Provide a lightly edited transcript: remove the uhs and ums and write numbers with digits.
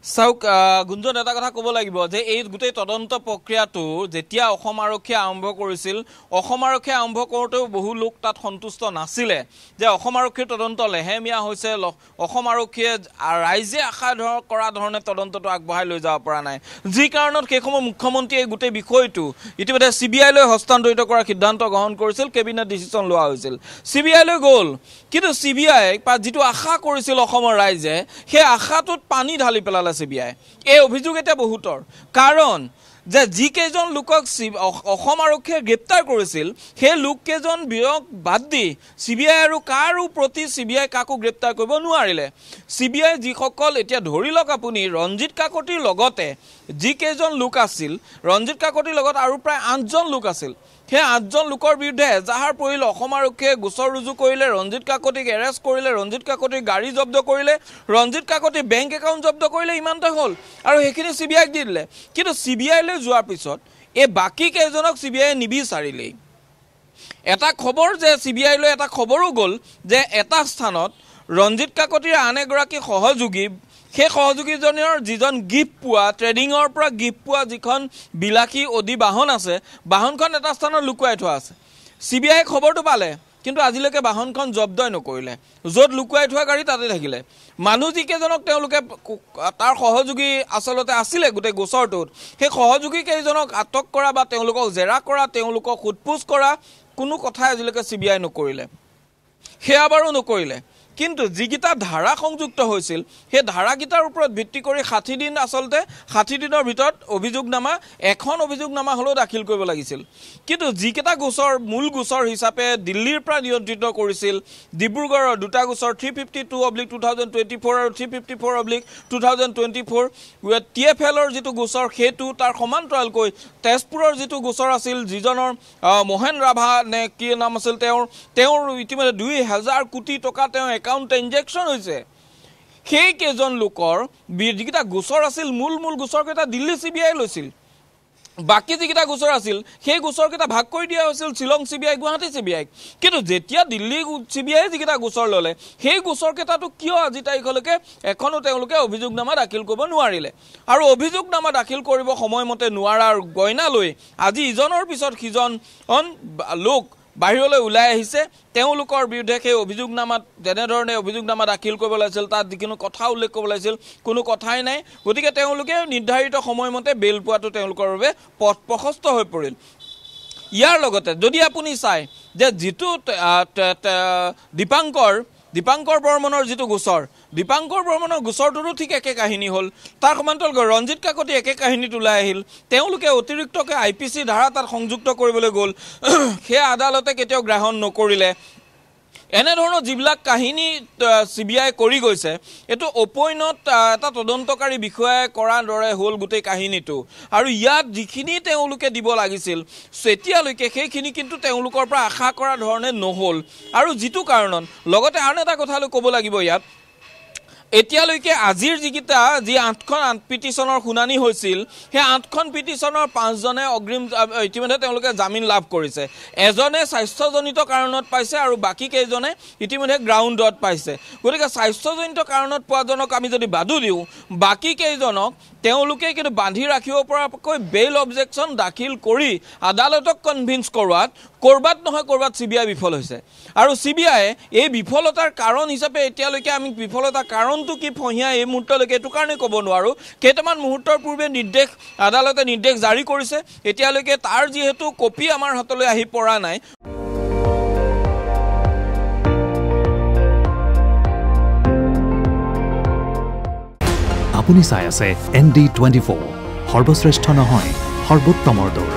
চাওক গুঞ্জন এটা কথা ক'ব লাগিব যে এই গোটেই তদন্ত প্ৰক্ৰিয়াটো যেতিয়া অসম আৰক্ষীয়ে আৰম্ভ কৰিছিল অসম আৰক্ষীয়ে আৰম্ভ কৰোঁতেও বহু লোক তাত সন্তুষ্ট নাছিলে যে অসম আৰক্ষীৰ তদন্ত লেহেমীয়া হৈছে অসম আৰক্ষীয়ে ৰাইজে আশা কৰা ধৰণে তদন্তটো আগবঢ়াই লৈ যাব পৰা নাই যি কাৰণত সেই সময় মুখ্যমন্ত্ৰীয়ে গোটেই বিষয়টো ইতিমধ্যে CBI লৈ হস্তান্তৰিত কৰাৰ সিদ্ধান্ত গ্ৰহণ কৰিছিল কেবিনেট ডিচিছন লোৱা হৈছিল CBI লৈ গ'ল কিন্তু CBI যিটো আশা কৰিছিল অসমৰ ৰাইজে সেই আশাটোত পানী ঢালি পেলালে CBI এই অভিযোগ এটা বহুতৰ কাৰণ যে যি কেইজন লোকক অসম আৰক্ষীয়ে গ্ৰেপ্তাৰ কৰিছিল সেই লোককেইজন বিৰক বাদ দি CBI আৰু কাৰো প্ৰতি CBI কাকো গ্ৰেপ্তাৰ কৰিব নোৱাৰিলে CBI যিসকল এতিয়া ধৰি লওক আপুনি ৰঞ্জিত কাকতিৰ লগতে যি কেইজন লোক আছিল ৰঞ্জিত কাকতিৰ লগত আৰু প্ৰায় 8জন লোক আছিল সেই 8জন লোকৰ বিৰুদ্ধে এজাহাৰ পৰিল অসম আৰক্ষীয়ে গোচৰ ৰুজু কৰিলে ৰঞ্জিত কাকতিক এৰেষ্ট কৰিলে ৰঞ্জিত কাকতিৰ গাড়ী জব্দ কৰিলে ৰঞ্জিত কাকতিৰ বেংক একাউণ্ট জব্দ কৰিলে ইমানটা হ'ল আৰু সেইখিনি CBI দি দিলে কিন্তু CBI লৈ যোৱাৰ পিছত এই বাকি কেইজনক CBI নিবিচাৰিলে এটা খবৰ যে CBI লৈ এটা খবৰো গ'ল যে এটা স্থানত ৰঞ্জিত কাকতিৰ আন এগৰাকী সহযোগী সেই সহযোগীজনৰ যিজন গিফ্ট পোৱা ট্ৰেডিঙৰ পৰা গিফ্ট পোৱা যিখন বিলাসী অদি বাহন আছে বাহনখন এটা স্থানত লুকুৱাই থোৱা আছে CBI খবৰটো পালে কিন্তু আজিলৈকে বাহনখন জব্দই নকৰিলে য'ত লুকুৱাই থোৱা গাড়ী তাতে থাকিলে মানুহ যিকেইজনক তেওঁলোকে তাৰ সহযোগী আচলতে আছিলে গোটেই গোচৰটোত সেই সহযোগী কেইজনক আটক কৰা বা তেওঁলোকক জেৰা কৰা তেওঁলোকক সোধপোছ কৰা কোনো কথাই আজিলৈকে CBI নকৰিলে সেয়া বাৰু নকৰিলে কিন্তু যিগিটা ধাৰা সংযুক্ত হৈছিল সেই ধাৰাগিটাৰ ওপৰত ভিত্তি কৰি 60 দিন আচলতে 60 দিনৰ ভিতৰত অভিযোগনামা এখন অভিযোগনামা হলো দাখিল কৰিব লাগিছিল কিন্তু যিকেইটা গোচৰ মূল গোচৰ হিচাপে দিল্লীৰ পৰা নিয়ন্ত্ৰিত কৰিছিল ডিব্ৰুগড়ৰ দুটা গোচৰ 352/2024 আৰু 354/2024 TFLৰ যিটো গোচৰ হেতু তাৰ সমান্তৰালকৈ তেজপুৰৰ যিটো গোচৰ আছিল যিজনৰ মোহন ৰাভা নে কি নাম আছিল তেওঁৰ ইতিমধ্যে 2000 কোটি টকা তেওঁ একাউণ্ট ট্ৰানজেকচন হৈছে সেই কেজন লোকৰ যিকিটা গোচৰ আছিল মূল গোচৰকেইটা দিল্লী CBI লৈছিল বাকি যিকিটা গোচৰ আছিল সেই গোচৰকেইটা ভাগ কৰি দিয়া হৈছিল শিলং CBI গুৱাহাটী CBI কিন্তু যেতিয়া দিল্লী CBI যিকিটা গোচৰ ললে সেই গোচৰকেইটাটো কিয় আজি তাৰিখলৈকে এখনো তেওঁলোকে অভিযোগনামা দাখিল কৰিব নোৱাৰিলে আৰু অভিযোগনামা দাখিল কৰিব সময়মতে নোৱাৰাৰ গইনা লৈ আজি ইজনৰ পিছত সিজন লোক বাহিৰলৈ ওলাই আহিছে তেওঁলোকৰ বিৰুদ্ধে সেই অভিযোগনামাত যেনে ধৰণে অভিযোগনামা দাখিল কৰিব লাগিছিল তাত যিকোনো কথা উল্লেখ কৰিব লাগিছিল কোনো কথাই নাই গতিকে তেওঁলোকে নিৰ্ধাৰিত সময়মতে বেল পোৱাটো তেওঁলোকৰ বাবে পথ প্ৰশস্ত হৈ পৰিল ইয়াৰ লগতে যদি আপুনি চাই যে যিটো দীপাংকৰ বৰ্মনৰ যিটো গোচৰ দীপাংকৰ বৰ্মনৰ গোচৰটোৰো ঠিক একে কাহিনী হ'ল তাৰ সমান্তৰালকৈ ৰঞ্জিত কাকতি একে কাহিনীত ওলাই আহিল তেওঁলোকে অতিৰিক্তকৈ IPC ধাৰা তাত সংযুক্ত কৰিবলৈ গ'ল সেই আদালতে কেতিয়াও গ্ৰহণ নকৰিলে এনে ধৰণৰ যিবিলাক কাহিনী CBI কৰি গৈছে এটো অপইনত এটা তদন্তকাৰী বিষয়াই কৰাৰ দৰে হ'ল গোটেই কাহিনীটো আৰু ইয়াত যিখিনি তেওঁলোকে দিব লাগিছিল সেতিয়ালৈকে সেইখিনি কিন্তু তেওঁলোকৰ পৰা আশা কৰা ধৰণে নহল আৰু যিটো কাৰণত লগতে আন এটা কথা ক'ব লাগিব ইয়াত এতিয়ালৈকে আজিৰ যিকিটা যি 8খন পিটিশনৰ শুনানি হৈছিল সেই 8খন পিটিশনৰ 5জনে অগ্ৰিম ইতিমধ্যে তেওঁলোকে জামিন লাভ কৰিছে এজনে স্বাস্থ্যজনিত কাৰণত পাইছে আৰু বাকি কেইজনে ইতিমধ্যে গ্ৰাউণ্ডত পাইছে গতিকে স্বাস্থ্যজনিত কাৰণত পোৱাজনক আমি যদি বাদু দিওঁ বাকি কেইজনক তেওঁলোকে কিন্তু বান্ধি ৰাখিব পৰাকৈ বেল অবজেকশন দাখিল কৰি আদালতক কনভিন্স কৰোৱাত কৰবাত নহয় কৰবাত CBI বিফল হৈছে আৰু CBI এই বিফলতাৰ কাৰণ হিচাপে এতিয়ালৈকে আমি বিফলতাৰ কাৰণটো কি ফহিয়া এই মুহূৰ্তলৈকে এটো কাৰণে ক'ব নোৱাৰো কেইটামান মুহূৰ্তৰ পূৰ্বে আদালতে নিৰ্দেশ জাৰি কৰিছে এতিয়ালৈকে তাৰ যিহেতু কপি আমাৰ হাতলৈ আহি পৰা নাই আপুনি চাই আছে ND24 সৰ্বশ্ৰেষ্ঠ নহয় সৰ্বোত্তমৰ দৌৰ